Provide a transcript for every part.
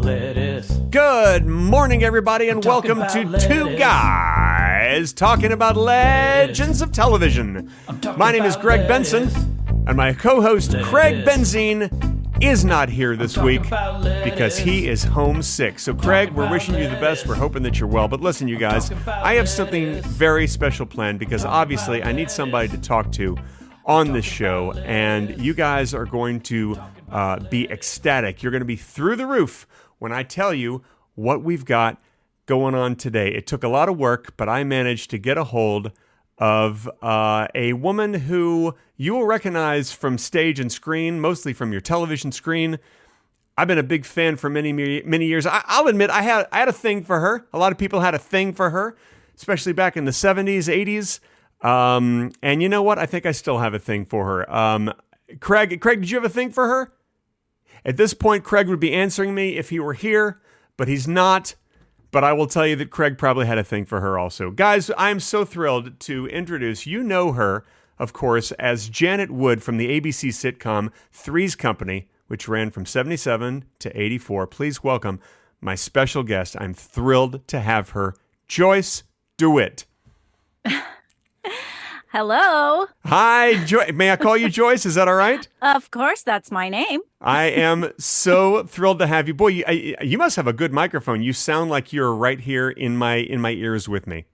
lettuce. Good morning, everybody, and welcome to lettuce. Two Guys Talking About Legends of Television. My name is Greg Benson, and my co-host Craig Benzine is not here this week because he is homesick. So, Craig, we're wishing you the best. We're hoping that you're well. But listen, you guys, I have something very special planned because obviously I need somebody to talk to on this show, and you guys are going to be ecstatic. You're going to be through the roof when I tell you what we've got going on today. It took a lot of work, but I managed to get a hold of a woman who you will recognize from stage and screen, mostly from your television screen. I've been a big fan for many years. I'll admit I had a thing for her. A lot of people had a thing for her, especially back in the 70s, 80s. And you know what? I think I still have a thing for her. Craig, did you have a thing for her? At this point, Craig would be answering me if he were here, but he's not. But I will tell you that Craig probably had a thing for her also. Guys, I'm so thrilled to introduce, you know her, of course, as Janet Wood from the ABC sitcom Three's Company, which ran from 77 to 84. Please welcome my special guest. I'm thrilled to have her, Joyce DeWitt. Hello. Hi, may I call you Joyce? Is that all right? Of course, that's my name. I am so thrilled to have you. Boy, you must have a good microphone. You sound like you're right here in my ears with me.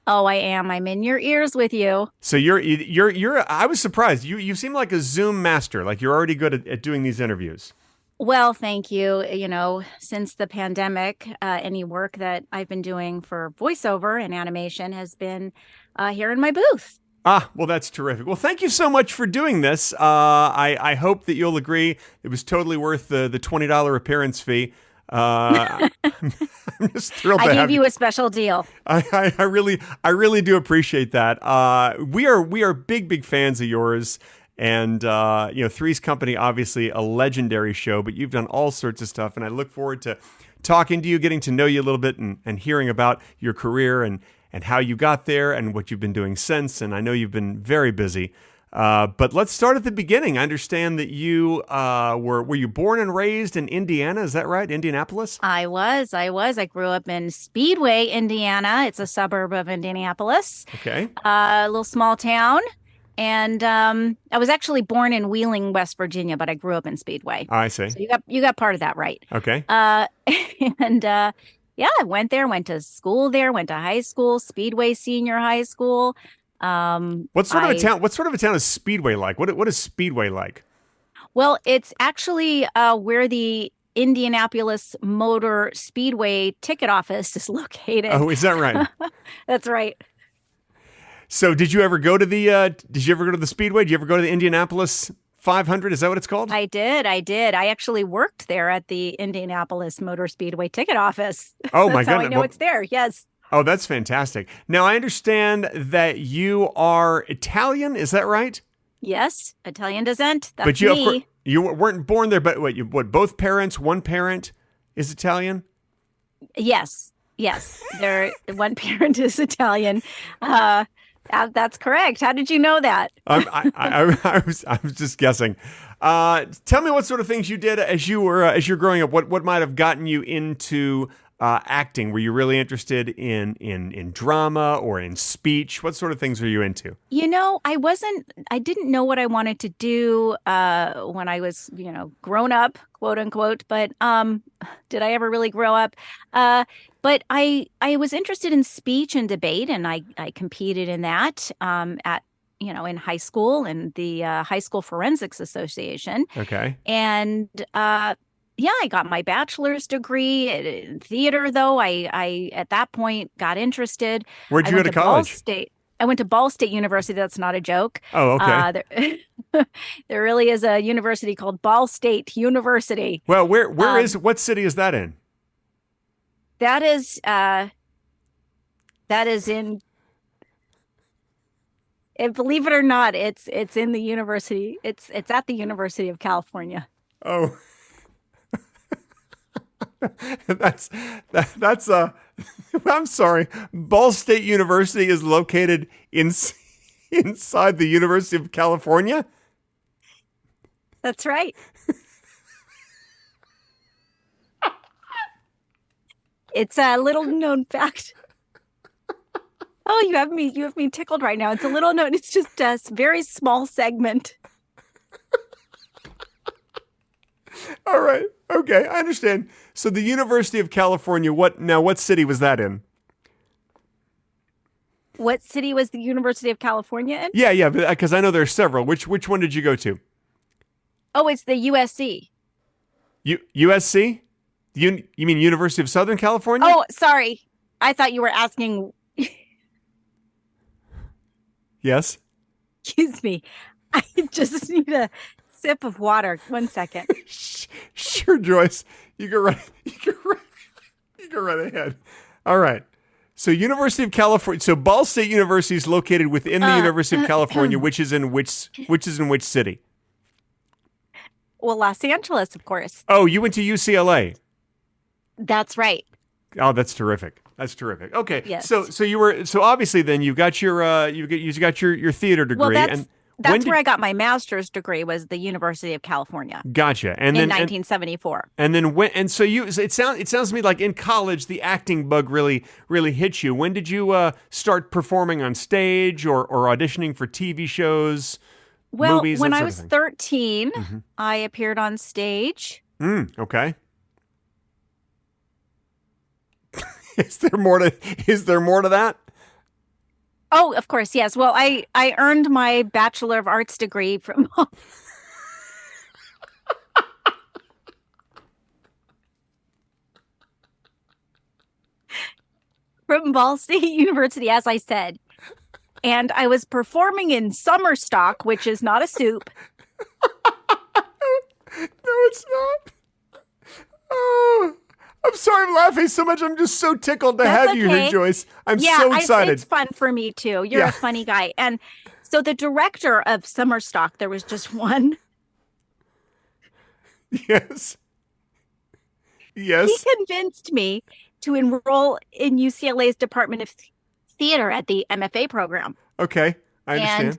Oh, I am. I'm in your ears with you. So you're. I was surprised. You seem like a Zoom master. Like you're already good at doing these interviews. Well, thank you. You know, since the pandemic, any work that I've been doing for voiceover and animation has been here in my booth. Well, that's terrific. Well, thank you so much for doing this. I hope that you'll agree it was totally worth the $20 appearance fee. I'm just thrilled to have you. I gave you a special deal. I really do appreciate that. We are big fans of yours. And, Three's Company, obviously a legendary show, but you've done all sorts of stuff. And I look forward to talking to you, getting to know you a little bit and hearing about your career and how you got there and what you've been doing since. And I know you've been very busy. But let's start at the beginning. I understand that you were you born and raised in Indiana? Is that right? Indianapolis? I was. I grew up in Speedway, Indiana. It's a suburb of Indianapolis. Okay. A little small town. And I was actually born in Wheeling, West Virginia, but I grew up in Speedway. I see. So you got part of that right. Okay. Yeah, I went to school there, went to high school, Speedway Senior High School. What sort of a town is Speedway like? What is Speedway like? Well, it's actually where the Indianapolis Motor Speedway ticket office is located. Oh, is that right? That's right. So, did you ever go to the Speedway? Did you ever go to the Indianapolis 500? Is that what it's called? I did. I actually worked there at the Indianapolis Motor Speedway ticket office. Oh, my goodness. That's how I know it's there. Yes. Oh, that's fantastic. Now, I understand that you are Italian. Is that right? Yes. Italian descent. That's but you, me. Of course, you weren't born there, but both parents, one parent is Italian? Yes. One parent is Italian. That's correct. How did you know that? I was just guessing. Tell me what sort of things you did as you're growing up. What might have gotten you into acting? Were you really interested in drama or in speech? What sort of things were you into? You know, I didn't know what I wanted to do when I was, grown up, quote unquote. But did I ever really grow up? But I was interested in speech and debate, and I competed in that in high school in the High School Forensics Association. Okay. And I got my bachelor's degree in theater, though. I at that point got interested. Where'd you go to college? I went to Ball State University. That's not a joke. Oh, okay. There really is a university called Ball State University. Well, what city is that in? That is in. And believe it or not, it's in the university. It's at the University of California. Oh. That's I'm sorry. Ball State University is located inside the University of California? That's right. It's a little known fact. Oh, you have me tickled right now. It's a little known. It's just a very small segment. All right. Okay, I understand. So the University of California, what city was that in? What city was the University of California in? Yeah, because I know there are several. Which one did you go to? Oh, it's the USC. USC? You mean University of Southern California? Oh, sorry. I thought you were asking. Yes. Excuse me. I just need a sip of water. 1 second. Sure, Joyce. You go right ahead. All right. So University of California. So Ball State University is located within the University of California, which is in which city? Well, Los Angeles, of course. Oh, you went to UCLA. That's right. Oh, that's terrific. That's terrific. Okay. Yes. So you were obviously then you got your your theater degree. Well, that's where I got my master's degree, was the University of California. Gotcha. And in then 1974. It sounds to me like in college the acting bug really hit you. When did you start performing on stage or auditioning for TV shows? Well, movies, when I was 13, I appeared on stage. Okay. Is there more to that? Oh, of course, yes. Well, I earned my Bachelor of Arts degree from Ball State University, as I said. And I was performing in summer stock, which is not a soup. No, it's not. Oh, I'm sorry I'm laughing so much. I'm just so tickled to have you here, Joyce. I'm so excited. It's fun for me, too. You're a funny guy. And so the director of summer stock, there was just one. Yes. He convinced me to enroll in UCLA's Department of Theater at the MFA program. Okay, I understand. And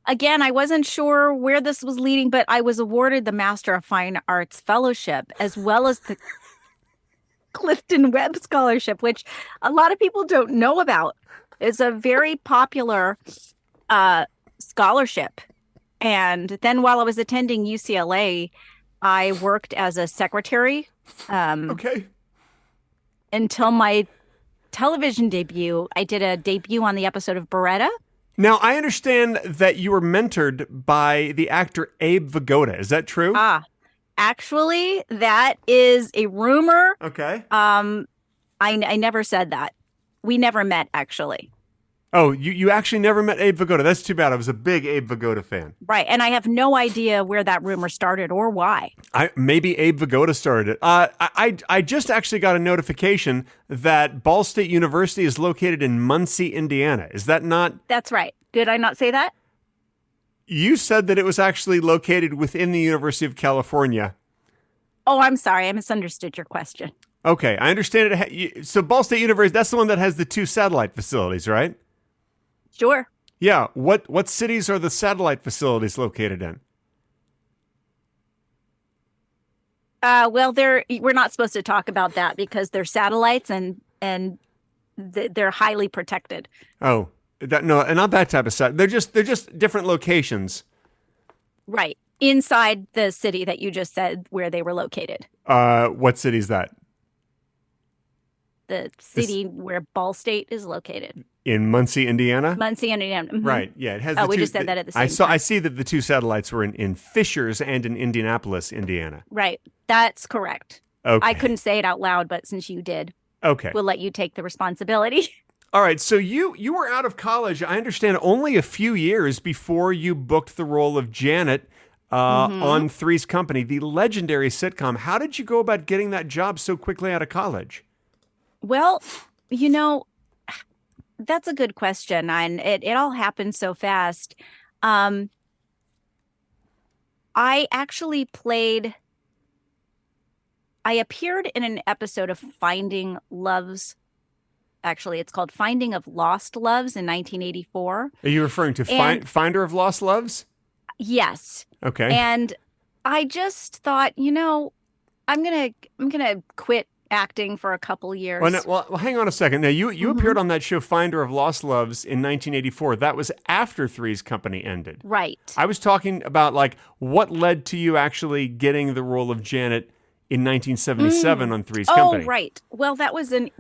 again, I wasn't sure where this was leading, but I was awarded the Master of Fine Arts Fellowship as well as the Clifton Webb Scholarship, which a lot of people don't know about. It's a very popular scholarship. And then while I was attending UCLA, I worked as a secretary. Until my television debut. I did a debut on the episode of Beretta. Now, I understand that you were mentored by the actor Abe Vigoda. Is that true? Actually, that is a rumor. Okay. I never said that. We never met, actually. Oh, you actually never met Abe Vigoda. That's too bad. I was a big Abe Vigoda fan. Right, and I have no idea where that rumor started or why. Maybe Abe Vigoda started it. I just actually got a notification that Ball State University is located in Muncie, Indiana. Is that not? That's right. Did I not say that? You said that it was actually located within the University of California. Oh, I'm sorry. I misunderstood your question. Okay, I understand it. So Ball State University, that's the one that has the 2 satellite facilities, right? Sure. Yeah. What cities are the satellite facilities located in? Well, we're not supposed to talk about that because they're satellites and they're highly protected. Oh, not that type of satellite. They're just different locations. Right. Inside the city that you just said where they were located. What city is that? The city where Ball State is located. In Muncie, Indiana? Muncie, Indiana. Mm-hmm. Right. Yeah. It has. We just said that at the same time. I see that the 2 satellites were in Fishers and in Indianapolis, Indiana. Right. That's correct. Okay. I couldn't say it out loud, but since you did, okay, we'll let you take the responsibility. All right. So you were out of college, I understand, only a few years before you booked the role of Janet on Three's Company, the legendary sitcom. How did you go about getting that job so quickly out of college? Well, that's a good question. And it all happened so fast. I actually I appeared in an episode of Finding Love's. Actually, it's called Finding of Lost Loves in 1984. Are you referring to Finder of Lost Loves? Yes. Okay. And I just thought, I'm gonna quit acting for a couple years. Well, hang on a second. Now, you Mm-hmm. appeared on that show Finder of Lost Loves in 1984. That was after Three's Company ended. Right. I was talking about like what led to you actually getting the role of Janet in 1977 on Three's Company. Oh, right. Well, that was an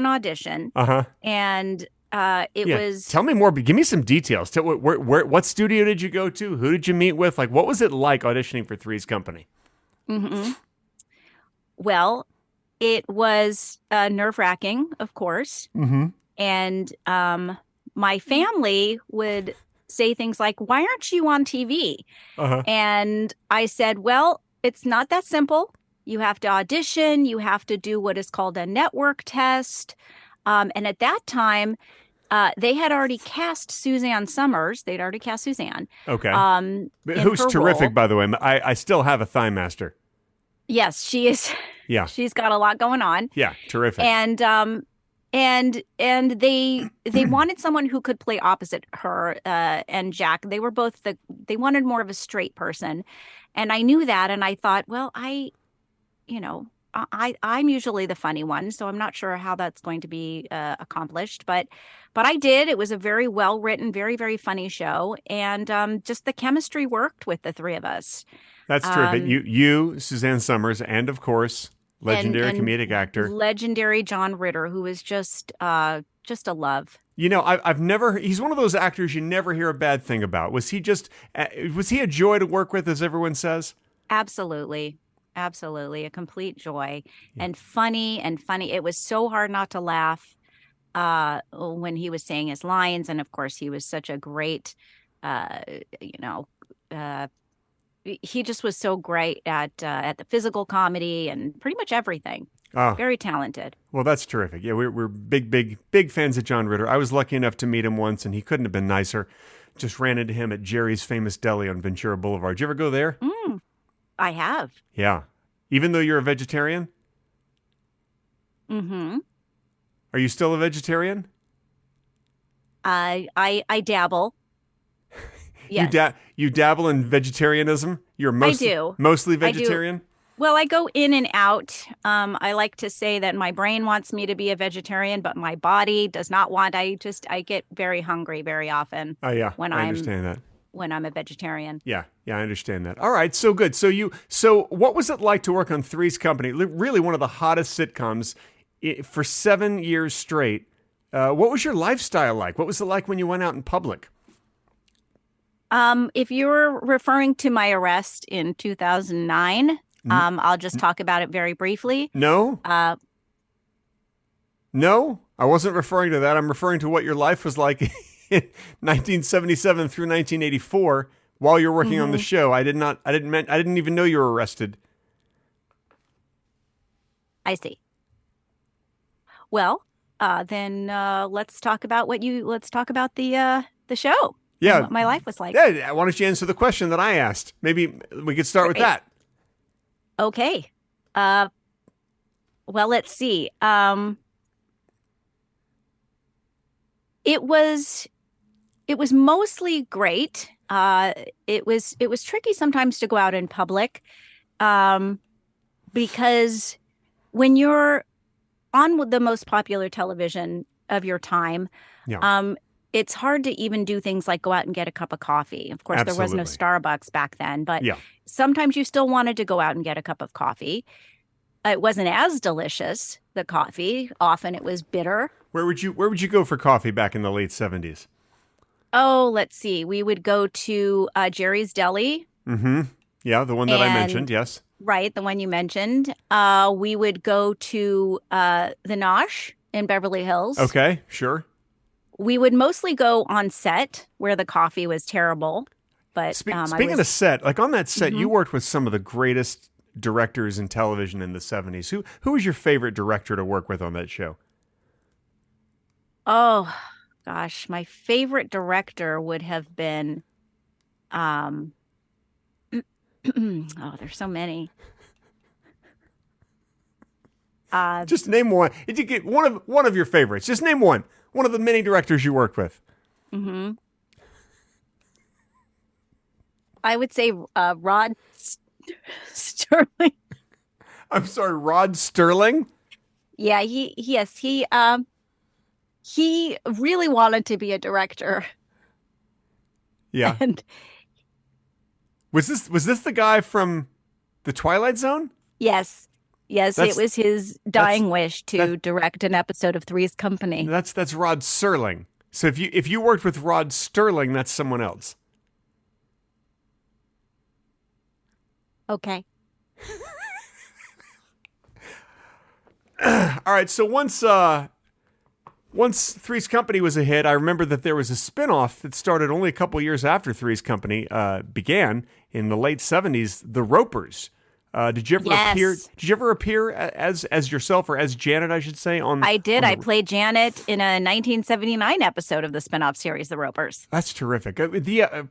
audition. Uh-huh. And it was. Tell me more. Give me some details. What studio did you go to? Who did you meet with? Like, what was it like auditioning for Three's Company? Mm-hmm. Well, it was nerve-wracking, of course. Mm-hmm. And my family would say things like, "Why aren't you on TV?" Uh-huh. And I said, "Well, it's not that simple. You have to audition. You have to do what is called a network test." And at that time, they had already cast Suzanne Summers. They'd already cast Suzanne. Okay. In Who's her terrific, role. by the way. I still have a Thigh Master. Yes, she is. Yeah. She's got a lot going on. Yeah, terrific. And they wanted someone who could play opposite her and Jack. They were both they wanted more of a straight person. And I knew that, and I thought, well, I'm usually the funny one, so I'm not sure how that's going to be accomplished, but I did. It was a very well written, very, very funny show, and just the chemistry worked with the three of us. That's terrific. You, Suzanne Summers, and of course, legendary comedic actor, legendary John Ritter, who is just a love. You know, I've never. He's one of those actors you never hear a bad thing about. Was he a joy to work with, as everyone says? Absolutely. Absolutely. A complete joy. And funny. It was so hard not to laugh when he was saying his lines. And of course, he was such a great, he just was so great at the physical comedy and pretty much everything. Oh. Very talented. Well, that's terrific. Yeah, we're big fans of John Ritter. I was lucky enough to meet him once, and he couldn't have been nicer. Just ran into him at Jerry's Famous Deli on Ventura Boulevard. Did you ever go there? I have. Yeah. Even though you're a vegetarian? Mm-hmm. Are you still a vegetarian? I dabble. Yes. You dabble in vegetarianism? I do. Mostly vegetarian? Well, I go in and out. I like to say that my brain wants me to be a vegetarian, but my body does not want. I get very hungry very often. Oh yeah, I understand that. When I'm a vegetarian. Yeah, I understand that. All right, so good. So what was it like to work on Three's Company? Really one of the hottest sitcoms for 7 years straight. What was your lifestyle like? What was it like when you went out in public? If you're referring to my arrest in 2009, I'll just talk about it very briefly. No, I wasn't referring to that. I'm referring to what your life was like in 1977 through 1984 while you're working on the show. I didn't even know you were arrested. I see. Well, then let's talk about the show. Yeah, what my life was like. Yeah, why don't you answer the question that I asked? Maybe we could start with that. Okay. Well, let's see. It was mostly great. It was tricky sometimes to go out in public, because when you're on the most popular television of your time, it's hard to even do things like go out and get a cup of coffee. Of course, Absolutely. There was no Starbucks back then, but sometimes you still wanted to go out and get a cup of coffee. It wasn't as delicious, the coffee. Often it was bitter. Where would you go for coffee back in the late 70s? Oh, let's see. We would go to Jerry's Deli. Mm-hmm. Yeah, the one that I mentioned, yes. Right, the one you mentioned. We would go to the Nosh in Beverly Hills. Okay, sure. We would mostly go on set where the coffee was terrible. But speaking of set, like on that set, you worked with some of the greatest directors in television in the 70s. Who was your favorite director to work with on that show? Oh, gosh. My favorite director would have been, oh, there's so many. Just name one. If you get one of your favorites, just name one. One of the many directors you worked with. Mm-hmm. I would say Rod Sterling. I'm sorry, Rod Sterling? Yeah, yes, he really wanted to be a director. Yeah. And Was this the guy from the Twilight Zone? yes, yes, it That's was his that's dying wish that to direct an episode of Three's Company. that's Rod Serling. So if you worked with Rod Serling, that's someone else. Okay. All right. So once Three's Company was a hit, I remember that there was a spinoff that started only a couple years after Three's Company began in the late '70s. The Ropers. Did you ever appear? Yes, Did you ever appear as yourself or as Janet, I should say, on I did. on I the? played Janet in a 1979 episode of the spinoff series, The Ropers. That's terrific.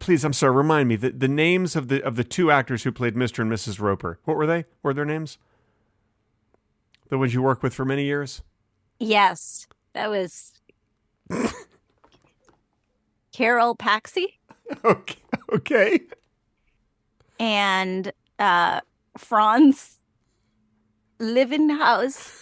Please, I'm sorry. Remind me the names of the two actors who played Mr. and Mrs. Roper. What were they? What were their names? The ones you worked with for many years. Yes, that was Carol Paxi Okay. Okay. and Franz Livenhouse.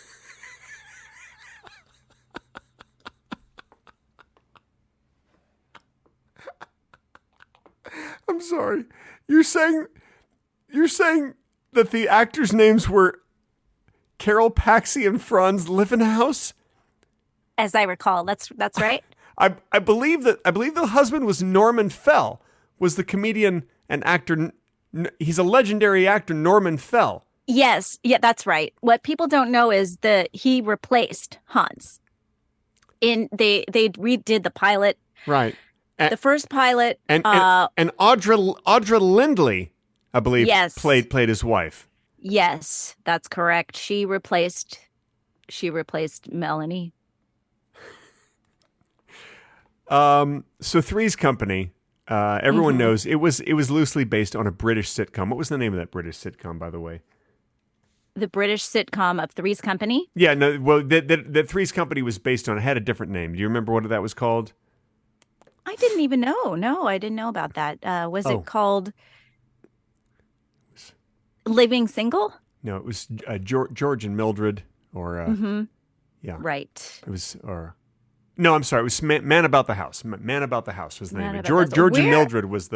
I'm sorry. You're saying you're saying that the actors' names were Carol Paxi and Franz Livenhouse? As I recall. That's right. I believe the husband was Norman Fell, was the comedian and actor. He's a legendary actor, Norman Fell. Yes, yeah, that's right. What people don't know is that he replaced Hans. They redid the pilot, Right. the first pilot. And Audra Lindley, I believe, Yes. played his wife. Yes, that's correct. She replaced Melanie. So Three's Company, everyone knows it was loosely based on a British sitcom. What was the name of that British sitcom, by the way? The British sitcom of Three's Company. Yeah, no, well, that Three's Company was based on. It had a different name. Do you remember what that was called? I didn't even know. No, I didn't know about that. Was Oh. it called Living Single? No, it was George and Mildred, or yeah, Right. it was, or no, I'm sorry, it was Man About the House. Man About the House was the Man name. About George the House. and Where- Mildred was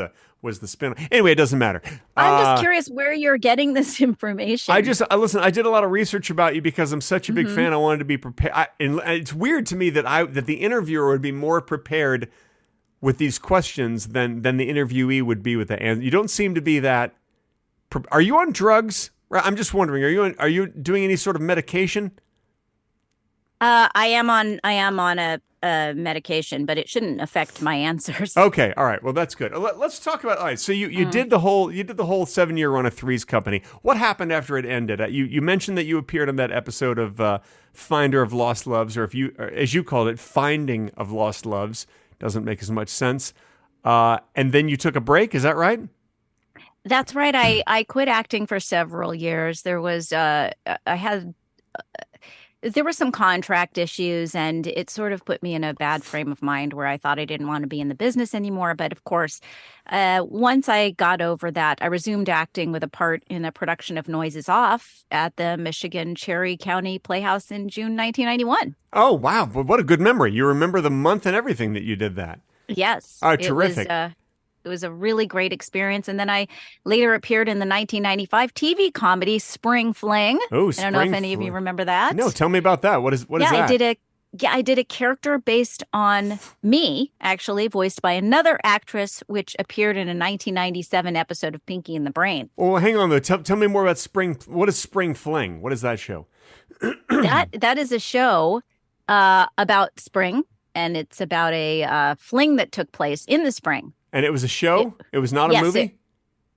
the spin. Anyway, it doesn't matter. I'm just curious where you're getting this information. Listen. I did a lot of research about you because I'm such a big fan. I wanted to be prepared. And it's weird to me that the interviewer would be more prepared with these questions than the interviewee would be with the answer. You don't seem to be that. Are you on drugs? I'm just wondering. Are you doing any sort of medication? I am on a medication, but it shouldn't affect my answers. Okay, all right. Well, that's good. Let's talk about. All right, so you did the whole 7-year run of Three's Company. What happened after it ended? You mentioned that you appeared on that episode of Finder of Lost Loves, or as you called it, Finding of Lost Loves. Doesn't make as much sense. And then you took a break. Is that right? That's right. I quit acting for several years. There was there were some contract issues, and it sort of put me in a bad frame of mind where I thought I didn't want to be in the business anymore. But of course, once I got over that, I resumed acting with a part in a production of Noises Off at the Michigan Cherry County Playhouse in June 1991. Oh, wow. But what a good memory. You remember the month and everything that you did that. Yes. Oh, terrific. It was a really great experience. And then I later appeared in the 1995 TV comedy Spring Fling. Oh, I don't know if any of you remember that. No, tell me about that. What is that? I did a character based on me, actually, voiced by another actress, which appeared in a 1997 episode of Pinky and the Brain. Well, hang on though. Tell me more about Spring. What is Spring Fling? What is that show? That is a show about spring, and it's about a fling that took place in the spring. And it was a show? It was not a movie?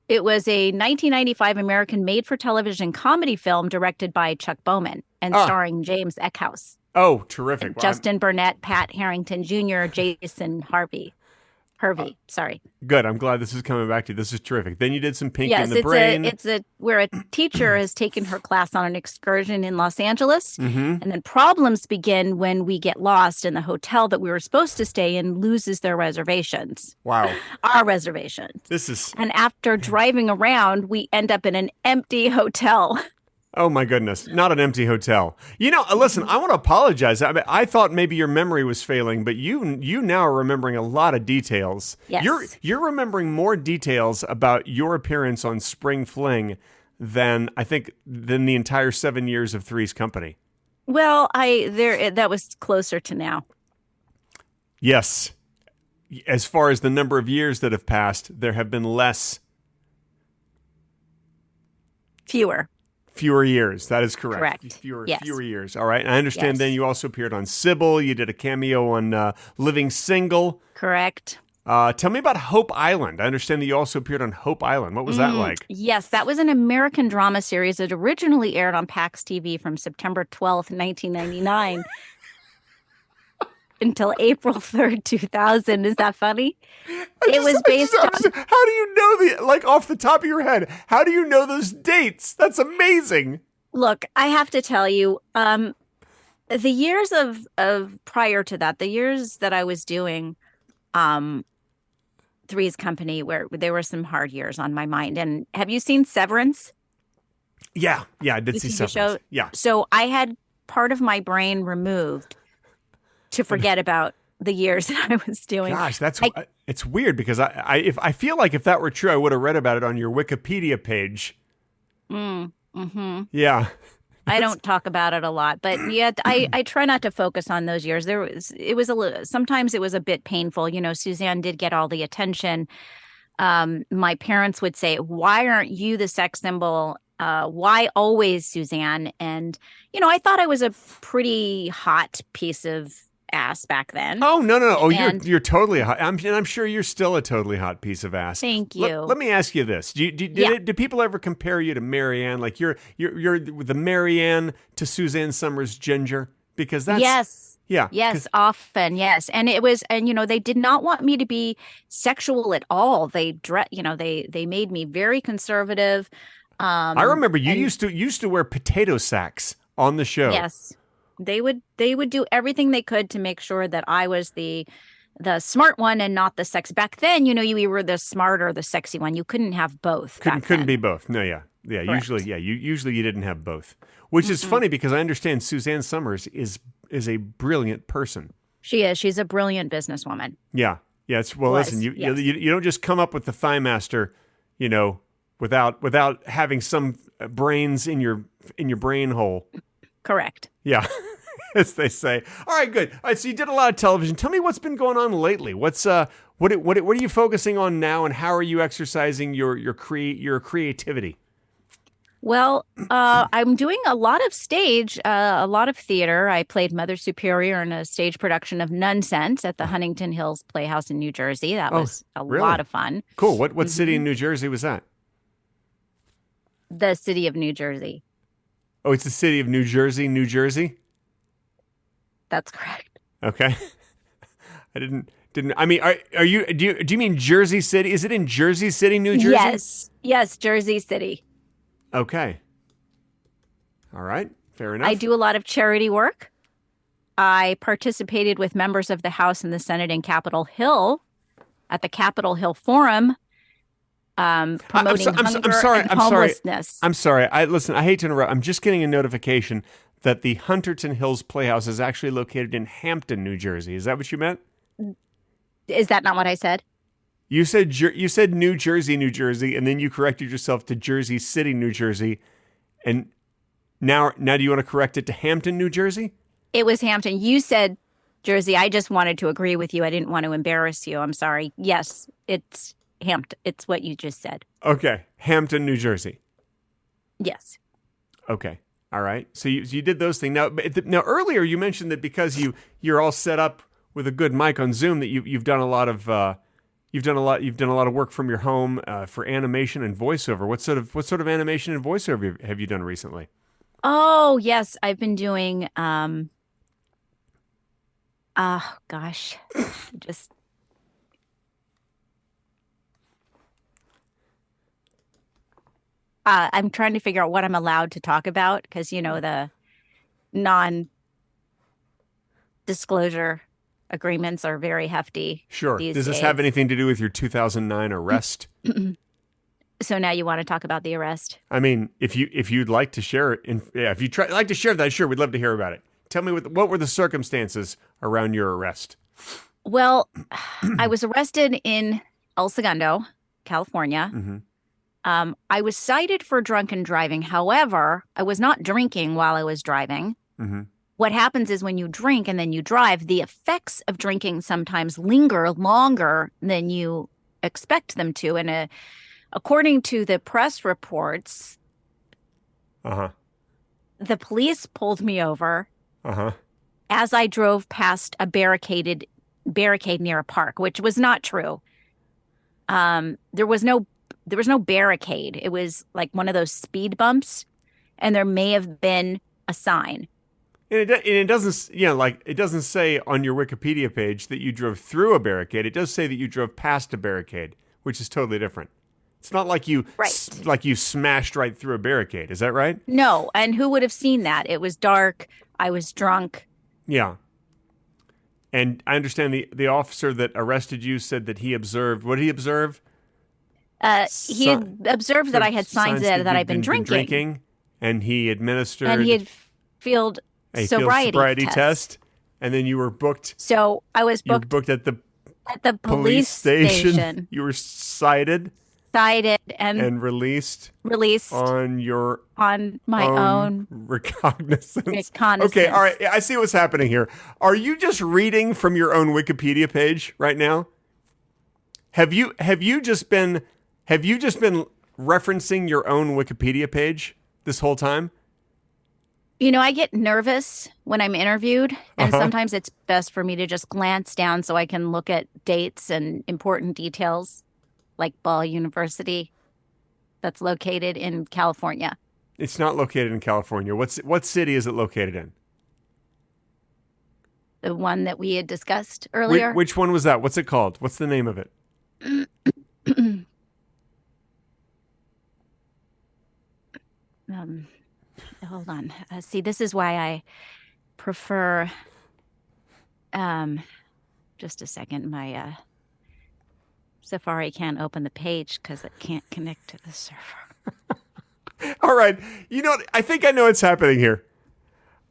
It was a 1995 American made-for-television comedy film directed by Chuck Bowman and starring James Eckhouse. Oh, terrific. Justin Burnett, Pat Harrington Jr., Jason Hervey. Sorry. Good. I'm glad this is coming back to you. This is terrific. Then you did some Pinky Yes, and the Brain. it's where a teacher has taken her class on an excursion in Los Angeles, Mm-hmm. and then problems begin when we get lost and the hotel that we were supposed to stay in loses their reservations. Wow. Our reservations. This is... And after driving around, we end up in an empty hotel. Oh my goodness, not an empty hotel. Listen, I want to apologize. I thought maybe your memory was failing, but you now are remembering a lot of details. Yes. You're remembering more details about your appearance on Spring Fling than the entire 7 years of Three's Company. Well, that was closer to now. Yes. As far as the number of years that have passed, there have been Fewer years. That is correct. Correct. Fewer Yes. years. All right. And I understand Yes. then you also appeared on Sybil. You did a cameo on Living Single. Correct. Tell me about Hope Island. I understand that you also appeared on Hope Island. What was that like? Yes, that was an American drama series that originally aired on PAX TV from September 12th, 1999 until April 3rd, 2000. Is that funny? It was based on... How do you know off the top of your head, how do you know those dates? That's amazing. Look, I have to tell you, the years of prior to that, the years that I was doing Three's Company, where there were some hard years on my mind. And have you seen Severance? Yeah, I did see Severance. Show? Yeah. So I had part of my brain removed to forget about the years that I was doing. Gosh, it's weird because I feel like if that were true, I would have read about it on your Wikipedia page. Yeah. I don't talk about it a lot, but yet I try not to focus on those years. Sometimes it was a bit painful. Suzanne did get all the attention. My parents would say, "Why aren't you the sex symbol? Why always Suzanne?" And, I thought I was a pretty hot piece of ass back then. Oh, no. Oh, you're totally hot. I'm sure you're still a totally hot piece of ass. Thank you. Let me ask you this. Did people ever compare you to Marianne? Like you're the Marianne to Suzanne Summers Ginger? Because that's... Yes. Yeah. Yes, often. Yes. And it was, and they did not want me to be sexual at all. They made me very conservative. I remember you used to wear potato sacks on the show. Yes. They would do everything they could to make sure that I was the smart one and not the sex. Back then, you were the smart or the sexy one. You couldn't have both. Couldn't be both. No, yeah. Correct. Usually you didn't have both, which is funny because I understand Suzanne Summers is a brilliant person. She is. She's a brilliant businesswoman. Yeah. Listen, you don't just come up with the Thigh Master, without having some brains in your brain hole. Correct. Yeah, as they say. All right, good. All right, so you did a lot of television. Tell me what's been going on lately. What are you focusing on now, and how are you exercising your creativity? Well, I'm doing a lot of stage, a lot of theater. I played Mother Superior in a stage production of Nonsense at the Huntington Hills Playhouse in New Jersey. That was a lot of fun. Cool. What city in New Jersey was that? The city of New Jersey. Oh, it's the city of New Jersey, New Jersey? That's correct. Okay. I didn't I mean, do you mean Jersey City? Is it in Jersey City, New Jersey? Yes, Jersey City. Okay. All right. Fair enough. I do a lot of charity work. I participated with members of the House and the Senate in Capitol Hill at the Capitol Hill Forum. Promoting hunger and homelessness. I'm sorry. Listen, I hate to interrupt. I'm just getting a notification that the Huntington Hills Playhouse is actually located in Hampton, New Jersey. Is that what you meant? Is that not what I said? You said New Jersey, New Jersey, and then you corrected yourself to Jersey City, New Jersey. And now do you want to correct it to Hampton, New Jersey? It was Hampton. You said Jersey. I just wanted to agree with you. I didn't want to embarrass you. I'm sorry. Yes, it's Hampton. It's what you just said. Okay. Hampton, New Jersey. Yes. Okay. All right. So you did those things. Now earlier you mentioned that because you're all set up with a good mic on Zoom that you've done a lot of work from your home for animation and voiceover. What sort of animation and voiceover have you done recently? Oh, yes, I've been doing gosh. Just I'm trying to figure out what I'm allowed to talk about because, the non-disclosure agreements are very hefty. Sure. Does this have anything to do with your 2009 arrest? So now you want to talk about the arrest? I mean, if you'd like to share it, if you'd like to share that, sure, we'd love to hear about it. Tell me what were the circumstances around your arrest? Well, I was arrested in El Segundo, California. Mm-hmm. I was cited for drunken driving. However, I was not drinking while I was driving. Mm-hmm. What happens is when you drink and then you drive, the effects of drinking sometimes linger longer than you expect them to. And according to the press reports, the police pulled me over as I drove past a barricade near a park, which was not true. There was no barricade. It was like one of those speed bumps, and there may have been a sign. And it doesn't, it doesn't say on your Wikipedia page that you drove through a barricade. It does say that you drove past a barricade, which is totally different. It's not like you smashed right through a barricade. Is that right? No, and who would have seen that? It was dark. I was drunk. Yeah. And I understand the officer that arrested you said that he observed. What did he observe? He had observed that I had signs that I'd been drinking. And he administered. And he had failed a sobriety test. And then you were booked. So I was booked. You were booked at the police station. You were cited and released on my own recognizance. Okay, all right. I see what's happening here. Are you just reading from your own Wikipedia page right now? Have you just been referencing your own Wikipedia page this whole time? I get nervous when I'm interviewed, and sometimes it's best for me to just glance down so I can look at dates and important details, like Ball University, that's located in California. It's not located in California. What city is it located in? The one that we had discussed earlier. Which one was that? What's it called? What's the name of it? Hold on. See, this is why I prefer. Just a second. My Safari can't open the page because it can't connect to the server. All right. You know what? I think I know what's happening here.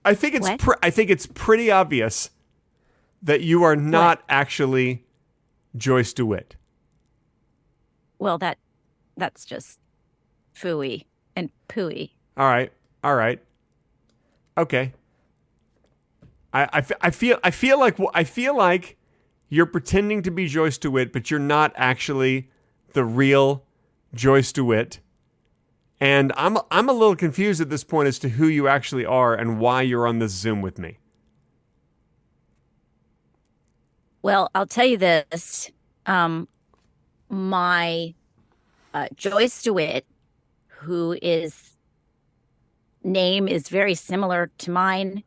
I think it's I think it's pretty obvious that you are not actually Joyce DeWitt. Well, that's just phooey and pooey. All right. Okay. I feel like you're pretending to be Joyce DeWitt, but you're not actually the real Joyce DeWitt. And I'm a little confused at this point as to who you actually are and why you're on this Zoom with me. Well, I'll tell you this. My Joyce DeWitt, who name is very similar to mine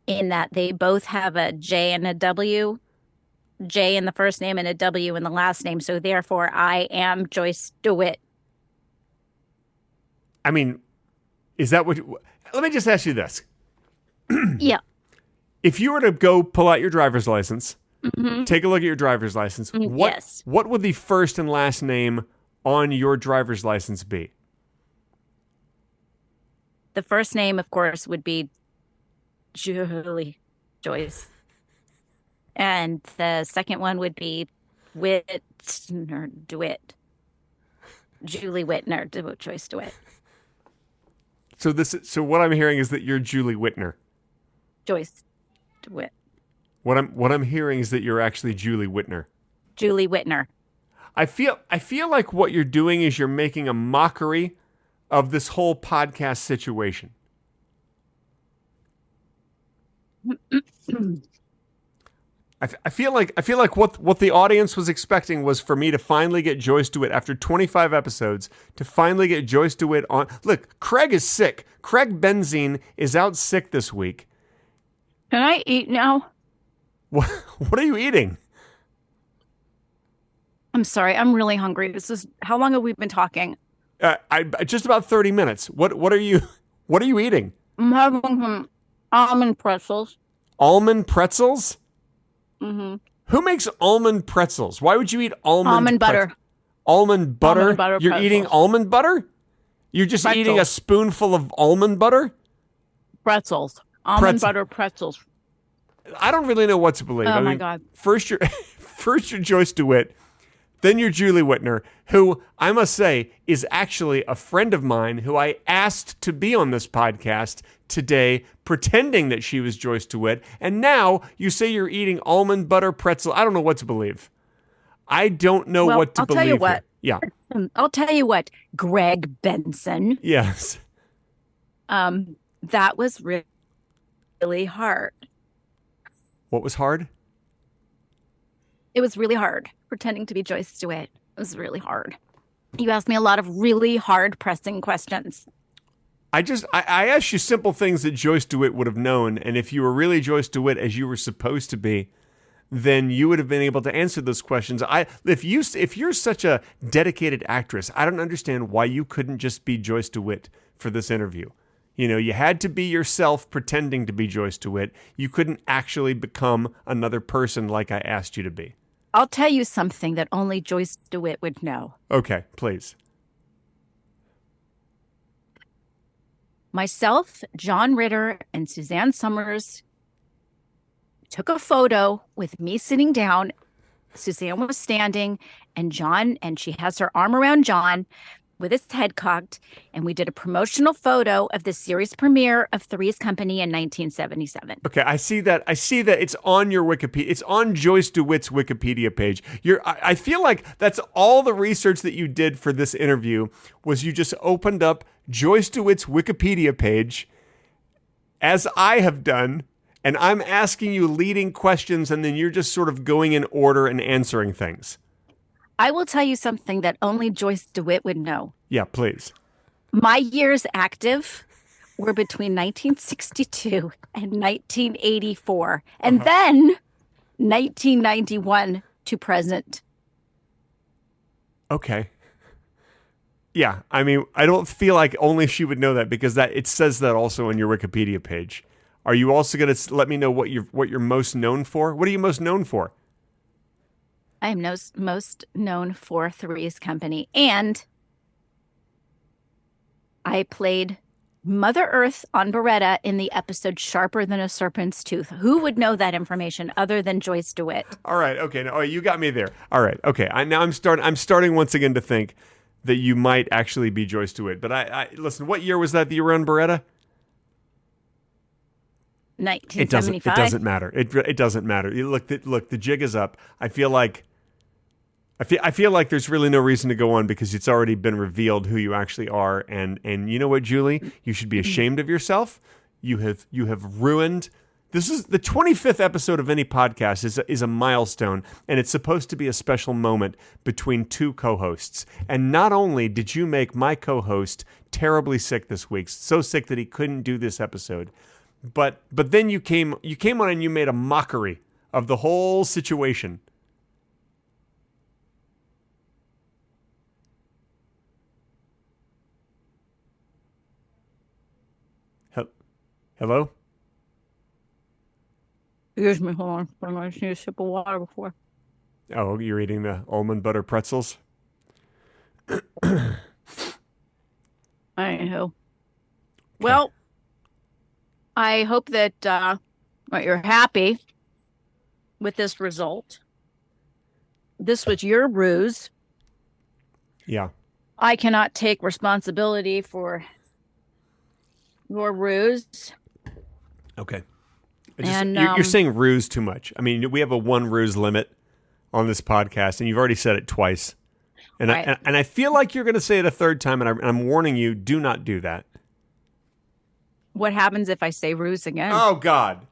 in that they both have a J and a W, J in the first name and a W in the last name. So therefore, I am Joyce DeWitt. I mean, is that what? Let me just ask you this. Yeah. If you were to go pull out your driver's license, take a look at your driver's license, what would the first and last name on your driver's license be? The first name, of course, would be Julie Joyce. And the second one would be Whitner DeWitt. Julie Whitner, Joyce DeWitt. So what I'm hearing is that you're Julie Whitner. Joyce DeWitt. What I'm hearing is that you're actually Julie Whitner. Julie Whitner. I feel like what you're doing is you're making a mockery of this whole podcast situation. I feel like what the audience was expecting was for me to finally get Joyce DeWitt after 25 episodes to finally get Joyce DeWitt on. Look, Craig is sick. Craig Benzine is out sick this week. Can I eat now? What are you eating? I'm sorry. I'm really hungry. How long have we been talking? Just about 30 minutes. What are you eating? I'm having some almond pretzels. Almond pretzels? Mm-hmm. Who makes almond pretzels? Why would you eat almond butter? Almond butter? Almond butter You're eating pretzels. almond butter? You're just eating a Pretzels. spoonful of almond butter? Pretzels. Almond butter pretzels. I don't really know what to believe. Oh, my God. First you're Joyce DeWitt, then you're Julie Whitner, who I must say is actually a friend of mine who I asked to be on this podcast today, pretending that she was Joyce DeWitt, and now you say you're eating almond butter pretzel. I don't know what to believe. I don't know what to believe. I'll tell you what. Here. Yeah. I'll tell you what, Greg Benson. Yes. That was really hard. What was hard? It was really hard pretending to be Joyce DeWitt. It was really hard. You asked me a lot of really hard, pressing questions. I asked you simple things that Joyce DeWitt would have known, and if you were really Joyce DeWitt as you were supposed to be, then you would have been able to answer those questions. If you're such a dedicated actress, I don't understand why you couldn't just be Joyce DeWitt for this interview. You know, you had to be yourself pretending to be Joyce DeWitt. You couldn't actually become another person like I asked you to be. I'll tell you something that only Joyce DeWitt would know. Okay, please. Myself, John Ritter, and Suzanne Summers took a photo with me sitting down. Suzanne was standing, and she has her arm around John with his head cocked, and we did a promotional photo of the series premiere of Three's Company in 1977. Okay, I see that. It's on your Wikipedia. It's on Joyce DeWitt's Wikipedia page. I feel like that's all the research that you did for this interview was you just opened up Joyce DeWitt's Wikipedia page, as I have done, and I'm asking you leading questions, and then you're just sort of going in order and answering things. I will tell you something that only Joyce DeWitt would know. Yeah, please. My years active were between 1962 and 1984, and then 1991 to present. Okay. Yeah, I mean, I don't feel like only she would know that because it says that also on your Wikipedia page. Are you also going to let me know what you're most known for? What are you most known for? I am most known for Three's Company, and I played Mother Earth on Beretta in the episode Sharper Than a Serpent's Tooth. Who would know that information other than Joyce DeWitt? All right, okay, no, you got me there. All right, okay. I'm starting once again to think that you might actually be Joyce DeWitt. But I listen. What year was that you were on Beretta? 1975. It doesn't matter. It doesn't matter. Look, the jig is up. I feel like there's really no reason to go on because it's already been revealed who you actually are. And you know what, Julie? You should be ashamed of yourself. You have ruined. This is the 25th episode of any podcast is a milestone, and it's supposed to be a special moment between two co-hosts. And not only did you make my co-host terribly sick this week, so sick that he couldn't do this episode, but then you came on and you made a mockery of the whole situation. Hello? Excuse me, hold on. I just need a sip of water before. Oh, you're eating the almond butter pretzels? Anywho. Well, I hope that you're happy with this result. This was your ruse. Yeah. I cannot take responsibility for your ruse. Okay. And you're saying ruse too much. I mean, we have a one ruse limit on this podcast, and you've already said it twice. And right. I feel like you're going to say it a third time, and I'm warning you, do not do that. What happens if I say ruse again? Oh, God.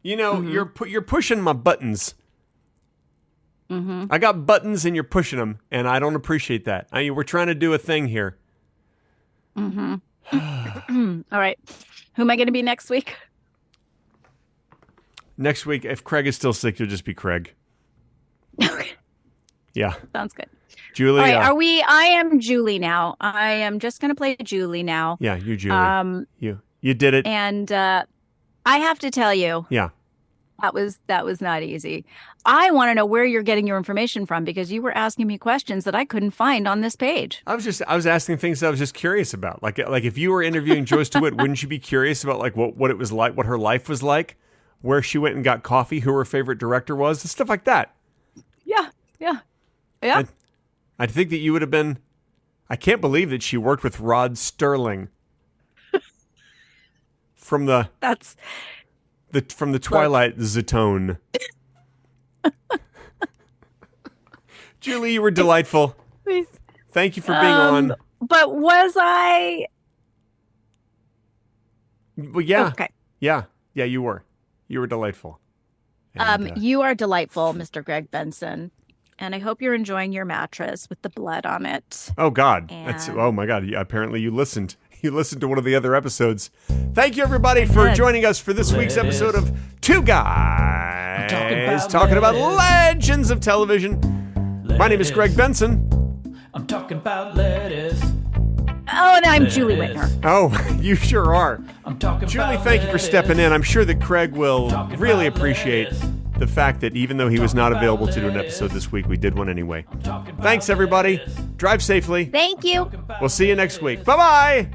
You know, you're pushing my buttons. Mm-hmm. I got buttons, and you're pushing them, and I don't appreciate that. I mean, we're trying to do a thing here. Mm-hmm. All right. Who am I going to be next week? Next week, if Craig is still sick, you'll just be Craig. Okay. Yeah. Sounds good. Julie. All right, I am Julie now. I am just going to play Julie now. Yeah, you Julie. You did it. And I have to tell you. Yeah. That was not easy. I want to know where you're getting your information from because you were asking me questions that I couldn't find on this page. I was asking things that I was just curious about. Like if you were interviewing Joyce DeWitt, wouldn't you be curious about like what it was like, what her life was like, where she went and got coffee, who her favorite director was, and stuff like that? Yeah. I think that you would have been. I can't believe that she worked with Rod Sterling from the Twilight Zone. Julie, you were delightful. Thank you for being on. But was I? Well, yeah. Okay. Yeah, you were. You were delightful. And, you are delightful, Mr. Greg Benson. And I hope you're enjoying your mattress with the blood on it. Oh, God. Oh, my God. Apparently you listened. You listened to one of the other episodes. Thank you, everybody, for joining us for this week's episode of Two Guys Talking About Legends of Television. My name is Greg Benson. I'm talking about lettuce. Oh, and I'm Julie Whitner. Oh, you sure are. I'm talking Julie, about thank you for stepping in. I'm sure that Craig will really appreciate the fact that even though he was not available to do an episode this week, we did one anyway. Thanks, everybody. Drive safely. Thank you. We'll see you next week. Bye-bye.